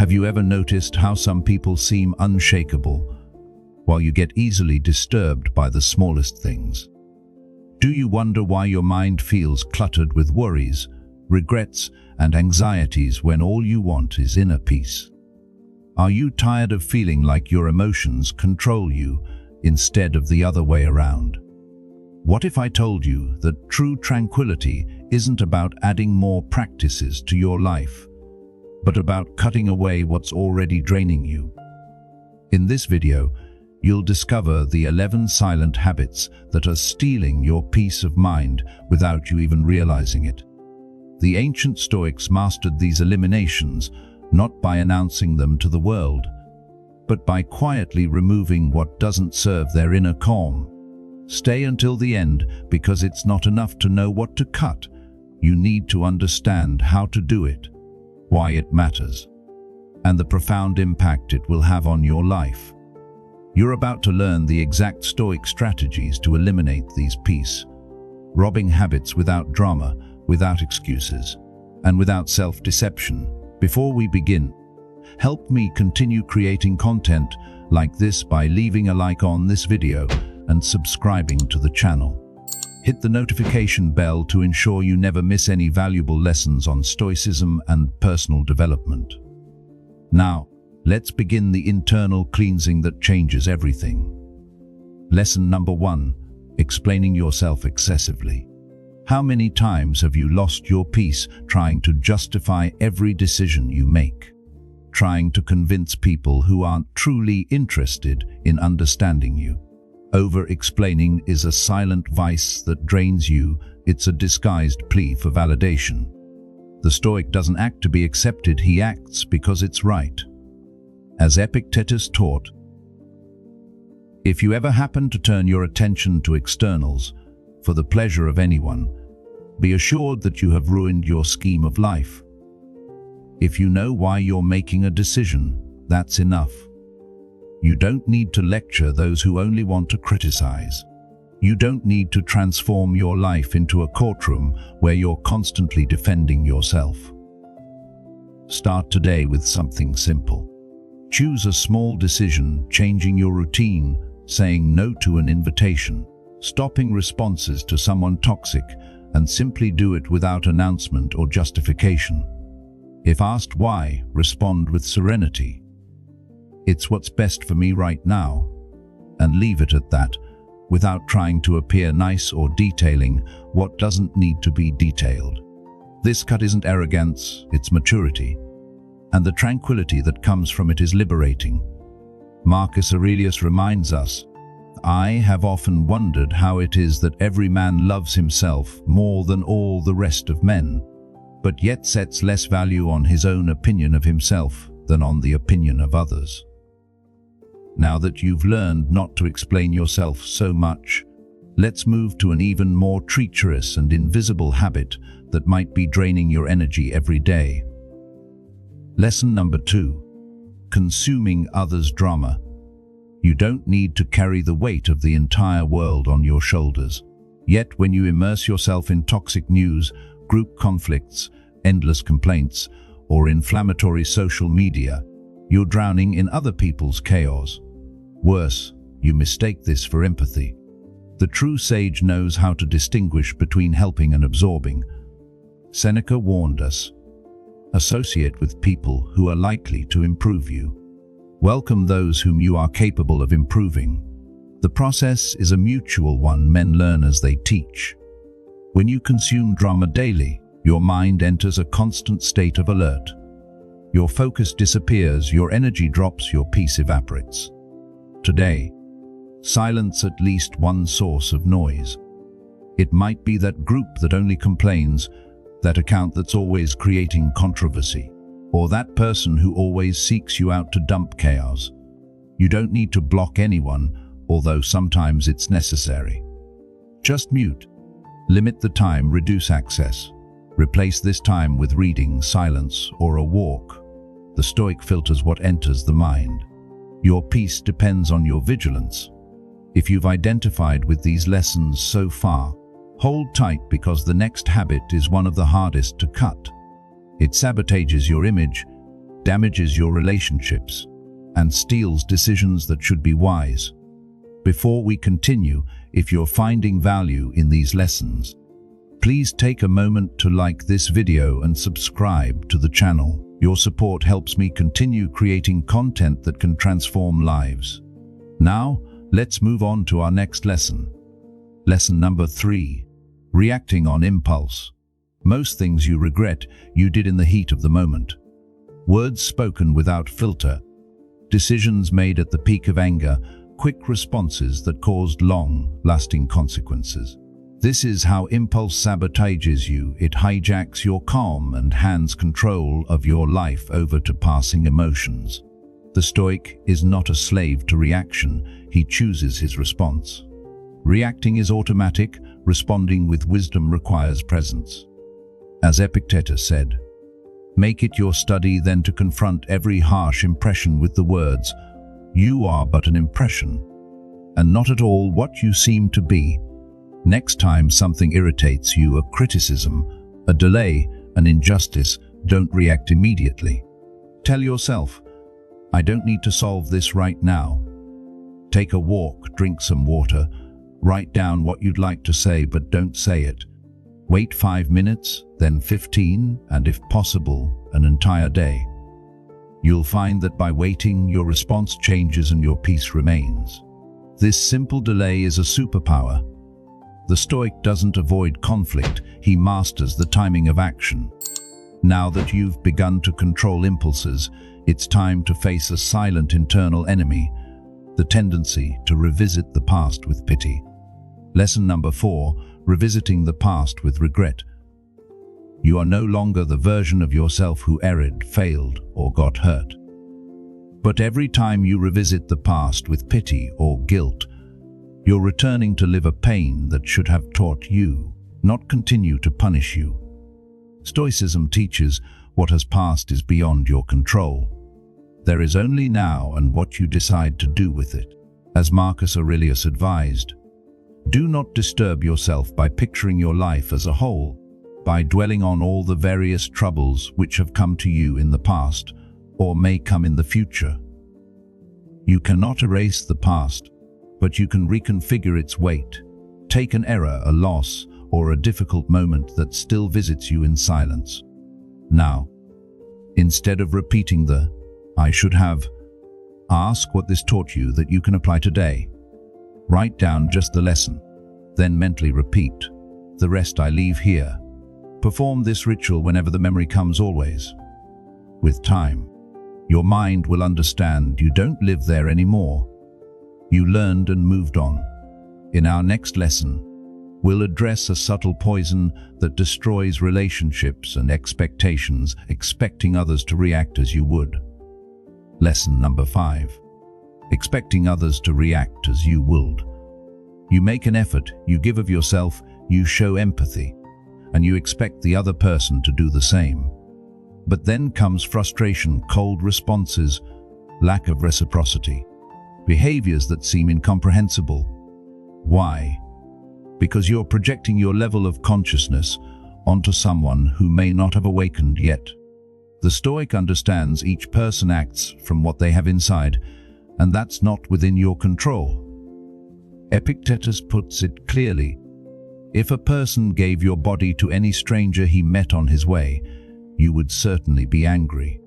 Have you ever noticed how some people seem unshakable, while you get easily disturbed by the smallest things? Do you wonder why your mind feels cluttered with worries, regrets, and anxieties when all you want is inner peace? Are you tired of feeling like your emotions control you instead of the other way around? What if I told you that true tranquility isn't about adding more practices to your life, but about cutting away what's already draining you? In this video, you'll discover the 11 silent habits that are stealing your peace of mind without you even realizing it. The ancient Stoics mastered these eliminations not by announcing them to the world, but by quietly removing what doesn't serve their inner calm. Stay until the end, because it's not enough to know what to cut. You need to understand how to do it, why it matters, and the profound impact it will have on your life. You're about to learn the exact Stoic strategies to eliminate these peace-robbing habits without drama, without excuses, and without self-deception. Before we begin, help me continue creating content like this by leaving a like on this video and subscribing to the channel. Hit the notification bell to ensure you never miss any valuable lessons on Stoicism and personal development. Now, let's begin the internal cleansing that changes everything. Lesson number 1: explaining yourself excessively. How many times have you lost your peace trying to justify every decision you make? Trying to convince people who aren't truly interested in understanding you? Over-explaining is a silent vice that drains you. It's a disguised plea for validation. The Stoic doesn't act to be accepted, he acts because it's right. As Epictetus taught, if you ever happen to turn your attention to externals for the pleasure of anyone, be assured that you have ruined your scheme of life. If you know why you're making a decision, that's enough. You don't need to lecture those who only want to criticize. You don't need to transform your life into a courtroom where you're constantly defending yourself. Start today with something simple. Choose a small decision, changing your routine, saying no to an invitation, stopping responses to someone toxic, and simply do it without announcement or justification. If asked why, respond with serenity. It's what's best for me right now, and leave it at that, without trying to appear nice or detailing what doesn't need to be detailed. This cut isn't arrogance, it's maturity, and the tranquility that comes from it is liberating. Marcus Aurelius reminds us, "I have often wondered how it is that every man loves himself more than all the rest of men, but yet sets less value on his own opinion of himself than on the opinion of others." Now that you've learned not to explain yourself so much, let's move to an even more treacherous and invisible habit that might be draining your energy every day. Lesson number 2: consuming others' drama. You don't need to carry the weight of the entire world on your shoulders. Yet when you immerse yourself in toxic news, group conflicts, endless complaints, or inflammatory social media, you're drowning in other people's chaos. Worse, you mistake this for empathy. The true sage knows how to distinguish between helping and absorbing. Seneca warned us, associate with people who are likely to improve you. Welcome those whom you are capable of improving. The process is a mutual one. Men learn as they teach. When you consume drama daily, your mind enters a constant state of alert. Your focus disappears, your energy drops, your peace evaporates. Today, silence at least one source of noise. It might be that group that only complains, that account that's always creating controversy, or that person who always seeks you out to dump chaos. You don't need to block anyone, although sometimes it's necessary. Just mute. Limit the time, reduce access. Replace this time with reading, silence, or a walk. The Stoic filters what enters the mind. Your peace depends on your vigilance. If you've identified with these lessons so far, hold tight, because the next habit is one of the hardest to cut. It sabotages your image, damages your relationships, and steals decisions that should be wise. Before we continue, if you're finding value in these lessons, please take a moment to like this video and subscribe to the channel. Your support helps me continue creating content that can transform lives. Now, let's move on to our next lesson. Lesson number 3. Reacting on impulse. Most things you regret, you did in the heat of the moment. Words spoken without filter. Decisions made at the peak of anger. Quick responses that caused long-lasting consequences. This is how impulse sabotages you. It hijacks your calm and hands control of your life over to passing emotions. The Stoic is not a slave to reaction. He chooses his response. Reacting is automatic. Responding with wisdom requires presence. As Epictetus said, "Make it your study then to confront every harsh impression with the words, 'You are but an impression, and not at all what you seem to be.' Next time something irritates you, a criticism, a delay, an injustice, don't react immediately. Tell yourself, 'I don't need to solve this right now.' Take a walk, drink some water, write down what you'd like to say but don't say it. Wait 5 minutes, then 15, and if possible, an entire day. You'll find that by waiting, your response changes and your peace remains. This simple delay is a superpower. The Stoic doesn't avoid conflict, he masters the timing of action. Now that you've begun to control impulses, it's time to face a silent internal enemy, the tendency to revisit the past with pity. Lesson number 4. Revisiting the past with regret. You are no longer the version of yourself who erred, failed, or got hurt. But every time you revisit the past with pity or guilt, you're returning to live a pain that should have taught you, not continue to punish you. Stoicism teaches what has passed is beyond your control. There is only now and what you decide to do with it. As Marcus Aurelius advised, do not disturb yourself by picturing your life as a whole, by dwelling on all the various troubles which have come to you in the past or may come in the future. You cannot erase the past, but you can reconfigure its weight. Take an error, a loss, or a difficult moment that still visits you in silence. Now, instead of repeating the "I should have," ask what this taught you that you can apply today. Write down just the lesson, then mentally repeat, "The rest I leave here." Perform this ritual whenever the memory comes, always. With time, your mind will understand you don't live there anymore. You learned and moved on. In our next lesson, we'll address a subtle poison that destroys relationships and expectations, expecting others to react as you would. Lesson number 5. Expecting others to react as you would. You make an effort, you give of yourself, you show empathy, and you expect the other person to do the same. But then comes frustration, cold responses, lack of reciprocity, behaviors that seem incomprehensible. Why? Because you're projecting your level of consciousness onto someone who may not have awakened yet. The Stoic understands each person acts from what they have inside, and that's not within your control. Epictetus puts it clearly, if a person gave your body to any stranger he met on his way, you would certainly be angry.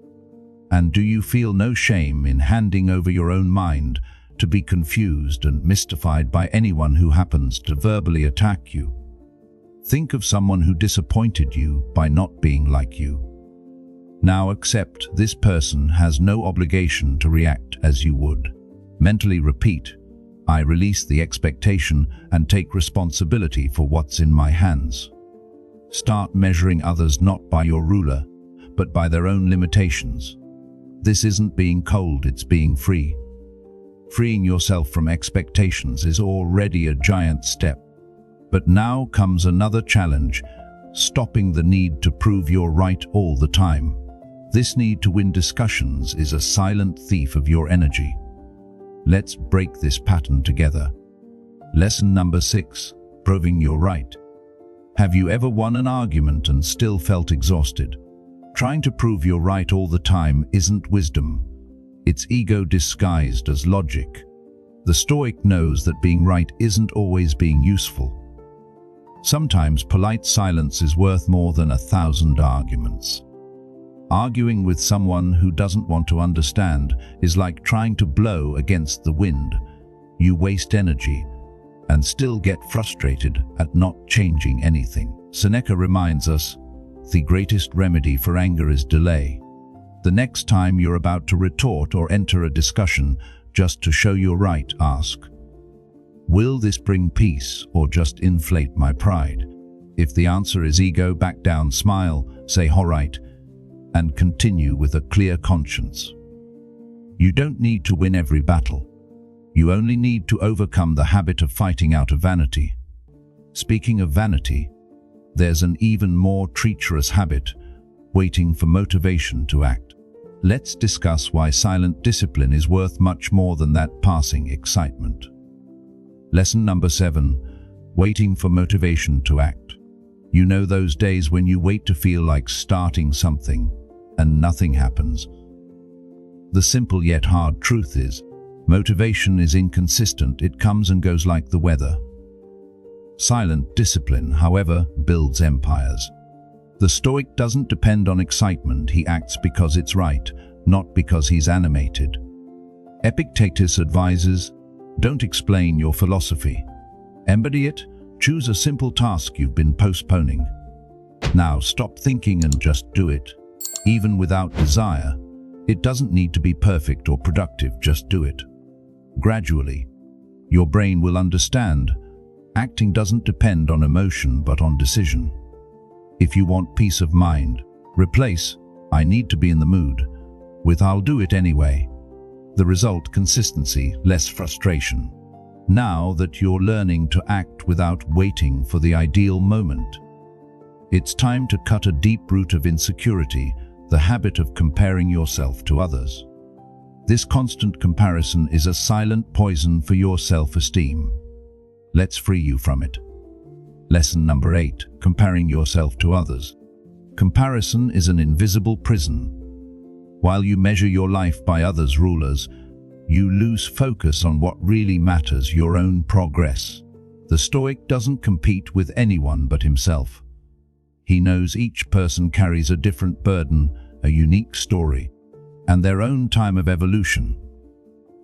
And do you feel no shame in handing over your own mind to be confused and mystified by anyone who happens to verbally attack you? Think of someone who disappointed you by not being like you. Now accept this person has no obligation to react as you would. Mentally repeat, "I release the expectation and take responsibility for what's in my hands." Start measuring others not by your ruler, but by their own limitations. This isn't being cold, it's being free. Freeing yourself from expectations is already a giant step. But now comes another challenge, stopping the need to prove you're right all the time. This need to win discussions is a silent thief of your energy. Let's break this pattern together. Lesson number 6, proving you're right. Have you ever won an argument and still felt exhausted? Trying to prove you're right all the time isn't wisdom. It's ego disguised as logic. The Stoic knows that being right isn't always being useful. Sometimes polite silence is worth more than 1,000 arguments. Arguing with someone who doesn't want to understand is like trying to blow against the wind. You waste energy and still get frustrated at not changing anything. Seneca reminds us, the greatest remedy for anger is delay. The next time you're about to retort or enter a discussion, just to show you're right, ask, will this bring peace or just inflate my pride? If the answer is ego, back down, smile, say all right, and continue with a clear conscience. You don't need to win every battle. You only need to overcome the habit of fighting out of vanity. Speaking of vanity, there's an even more treacherous habit, waiting for motivation to act. Let's discuss why silent discipline is worth much more than that passing excitement. Lesson number 7, waiting for motivation to act. You know those days when you wait to feel like starting something and nothing happens. The simple yet hard truth is, motivation is inconsistent. It comes and goes like the weather. Silent discipline, however, builds empires. The Stoic doesn't depend on excitement. He acts because it's right, not because he's animated. Epictetus advises, don't explain your philosophy. Embody it. Choose a simple task you've been postponing. Now stop thinking and just do it. Even without desire, it doesn't need to be perfect or productive, just do it. Gradually, your brain will understand. Acting doesn't depend on emotion but on decision. If you want peace of mind, replace "I need to be in the mood" with "I'll do it anyway." The result: consistency, less frustration. Now that you're learning to act without waiting for the ideal moment, it's time to cut a deep root of insecurity, the habit of comparing yourself to others. This constant comparison is a silent poison for your self-esteem. Let's free you from it. Lesson number 8, comparing yourself to others. Comparison is an invisible prison. While you measure your life by others' rulers, you lose focus on what really matters, your own progress. The Stoic doesn't compete with anyone but himself. He knows each person carries a different burden, a unique story, and their own time of evolution.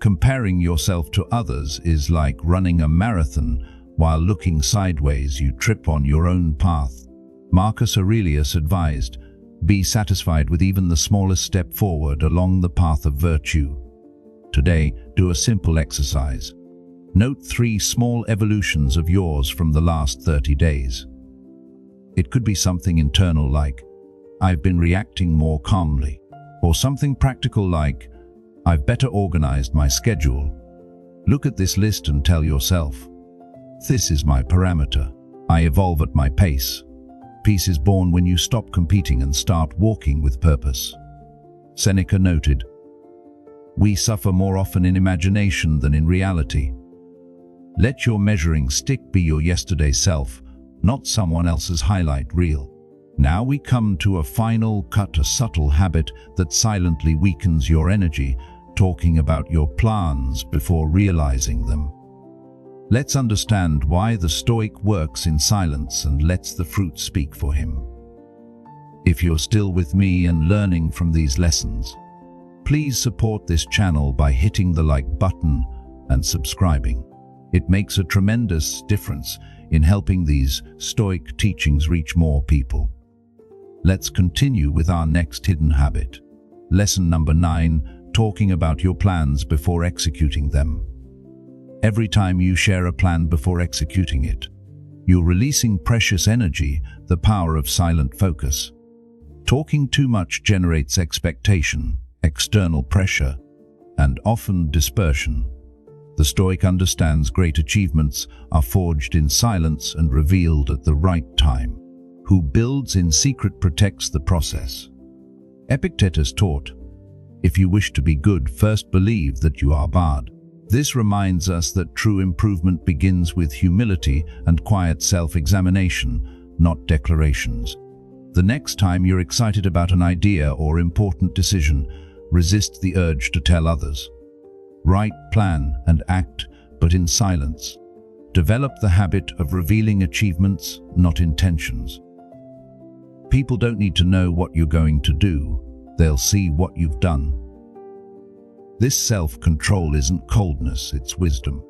Comparing yourself to others is like running a marathon. While looking sideways, you trip on your own path. Marcus Aurelius advised, be satisfied with even the smallest step forward along the path of virtue. Today, do a simple exercise. Note 3 small evolutions of yours from the last 30 days. It could be something internal like, I've been reacting more calmly, or something practical like, I've better organized my schedule. Look at this list and tell yourself, this is my parameter. I evolve at my pace. Peace is born when you stop competing and start walking with purpose. Seneca noted, we suffer more often in imagination than in reality. Let your measuring stick be your yesterday self, not someone else's highlight reel. Now we come to a final cut, a subtle habit that silently weakens your energy, talking about your plans before realizing them. Let's understand why the Stoic works in silence and lets the fruit speak for him. If you're still with me and learning from these lessons, please support this channel by hitting the like button and subscribing. It makes a tremendous difference in helping these Stoic teachings reach more people. Let's continue with our next hidden habit. Lesson number 9, talking about your plans before executing them. Every time you share a plan before executing it, you're releasing precious energy, the power of silent focus. Talking too much generates expectation, external pressure, and often dispersion. The Stoic understands great achievements are forged in silence and revealed at the right time. Who builds in secret protects the process. Epictetus taught, if you wish to be good, first believe that you are bad. This reminds us that true improvement begins with humility and quiet self-examination, not declarations. The next time you're excited about an idea or important decision, resist the urge to tell others. Write, plan, and act, but in silence. Develop the habit of revealing achievements, not intentions. People don't need to know what you're going to do. They'll see what you've done. This self-control isn't coldness, it's wisdom.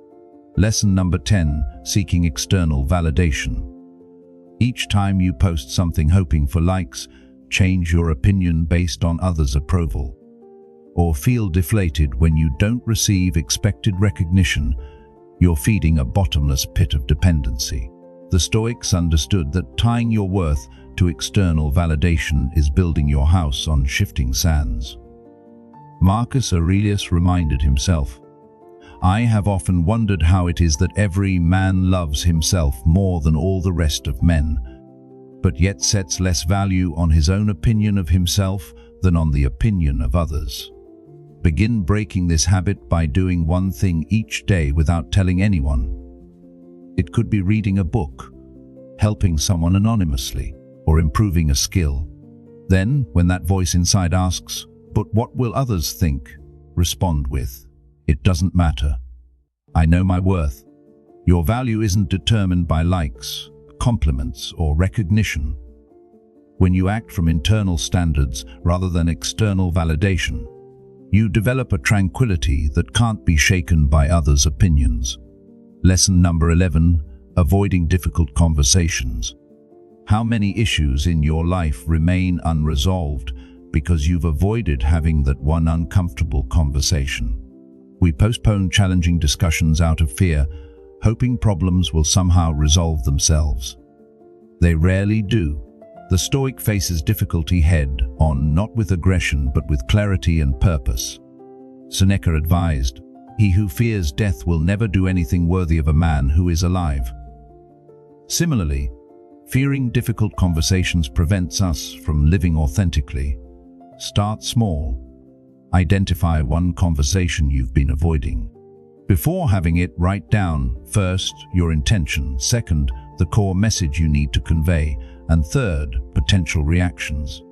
Lesson number 10, seeking external validation. Each time you post something hoping for likes, change your opinion based on others' approval. Or feel deflated when you don't receive expected recognition, you're feeding a bottomless pit of dependency. The Stoics understood that tying your worth to external validation is building your house on shifting sands. Marcus Aurelius reminded himself, "I have often wondered how it is that every man loves himself more than all the rest of men, but yet sets less value on his own opinion of himself than on the opinion of others." Begin breaking this habit by doing one thing each day without telling anyone. It could be reading a book, helping someone anonymously, or improving a skill. Then, when that voice inside asks, "But what will others think?" respond with, "It doesn't matter. I know my worth." Your value isn't determined by likes, compliments, or recognition. When you act from internal standards rather than external validation, you develop a tranquility that can't be shaken by others' opinions. Lesson number 11, avoiding difficult conversations. How many issues in your life remain unresolved because you've avoided having that one uncomfortable conversation? We postpone challenging discussions out of fear, hoping problems will somehow resolve themselves. They rarely do. The Stoic faces difficulty head-on, not with aggression but with clarity and purpose. Seneca advised, "He who fears death will never do anything worthy of a man who is alive." Similarly, fearing difficult conversations prevents us from living authentically. Start small. Identify one conversation you've been avoiding. Before having it, write down, first, your intention, second, the core message you need to convey, and third, potential reactions.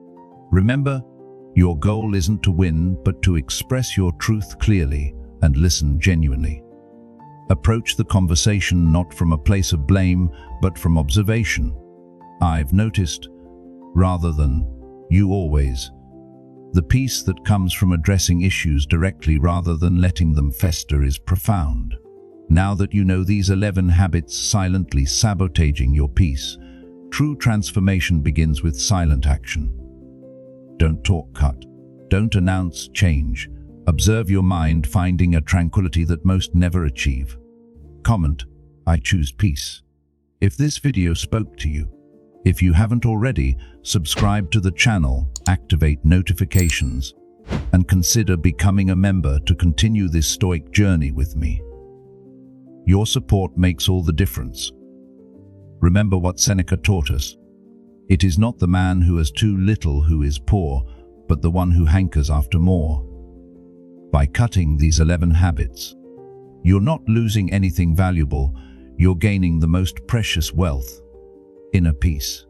Remember, your goal isn't to win, but to express your truth clearly and listen genuinely. Approach the conversation not from a place of blame, but from observation. "I've noticed," rather than "you always." The peace that comes from addressing issues directly rather than letting them fester is profound. Now that you know these 11 habits silently sabotaging your peace, true transformation begins with silent action. Don't talk cut. Don't announce change. Observe your mind, finding a tranquility that most never achieve. Comment, "I choose peace," if this video spoke to you. If you haven't already, subscribe to the channel, activate notifications, and consider becoming a member to continue this Stoic journey with me. Your support makes all the difference. Remember what Seneca taught us. It is not the man who has too little who is poor, but the one who hankers after more. By cutting these 11 habits, you're not losing anything valuable, you're gaining the most precious wealth, inner peace.